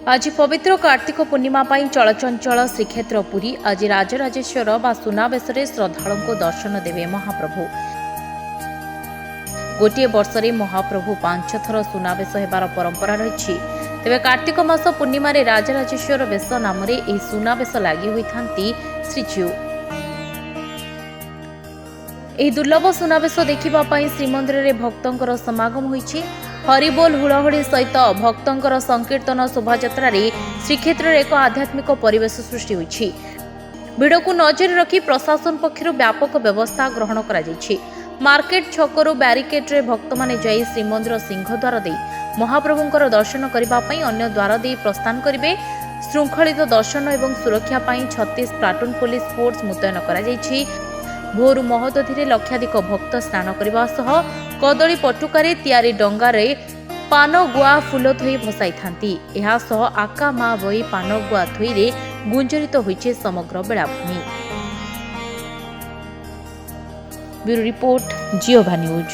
आज पवित्र कार्तिक पूर्णिमा चलचंचल श्रीक्षेत्र पुरी आज राजराजेश्वर व सुनावेश श्रद्धालु को दर्शन देवे महाप्रभु। गोटे वर्ष महाप्रभु 5 थर सुनावेश होबार परंपरा रही। तेबे कार्तिक मास पूर्णिमा राजराजेश्वर वेश नाम सुनावेश लगी होती श्रीजीउ। ଏହି ଦୁର୍ଲଭ ସୁନାବେଶ ଦେଖିବା ପାଇଁ ଶ୍ରୀମନ୍ଦିରରେ ଭକ୍ତଙ୍କର ସମାଗମ ହୋଇଛି। ହରିବୋଲ ହୁଳହୁଳି ସହିତ ଭକ୍ତଙ୍କର ସଂକୀର୍ତ୍ତନ ଶୋଭାଯାତ୍ରାରେ ଶ୍ରୀକ୍ଷେତ୍ରରେ ଏକ ଆଧ୍ୟାତ୍ମିକ ପରିବେଶ ସୃଷ୍ଟି ହୋଇଛି। ଭିଡ଼କୁ ନଜରରେ ରଖି ପ୍ରଶାସନ ପକ୍ଷରୁ ବ୍ୟାପକ ବ୍ୟବସ୍ଥା ଗ୍ରହଣ କରାଯାଇଛି। ମାର୍କେଟ ଛକରୁ ବ୍ୟାରିକେଡରେ ଭକ୍ତମାନେ ଯାଇ ଶ୍ରୀମନ୍ଦିର ସିଂହଦ୍ୱାର ଦେଇ ମହାପ୍ରଭୁଙ୍କର ଦର୍ଶନ କରିବା ପାଇଁ ଅନ୍ୟ ଦ୍ୱାର ଦେଇ ପ୍ରସ୍ଥାନ କରିବେ। ଶୃଙ୍ଖଳିତ ଦର୍ଶନ ଏବଂ ସୁରକ୍ଷା ପାଇଁ 36 ପ୍ଲାଟୁନ ପୁଲିସ ଫୋର୍ସ ମୁତୟନ କରାଯାଇଛି। भोरु महोदधि लक्षाधिक भक्त स्नान करने सह कदली पटुकार तैयारी डंगारे पान गुआ फूल थोई भसाई थांती। एहा सह आका मा बई पान गुआ थोईरे गुंजरित होइछे समग्र बेलाभूमि। ब्यूरो रिपोर्ट जियोभा न्यूज।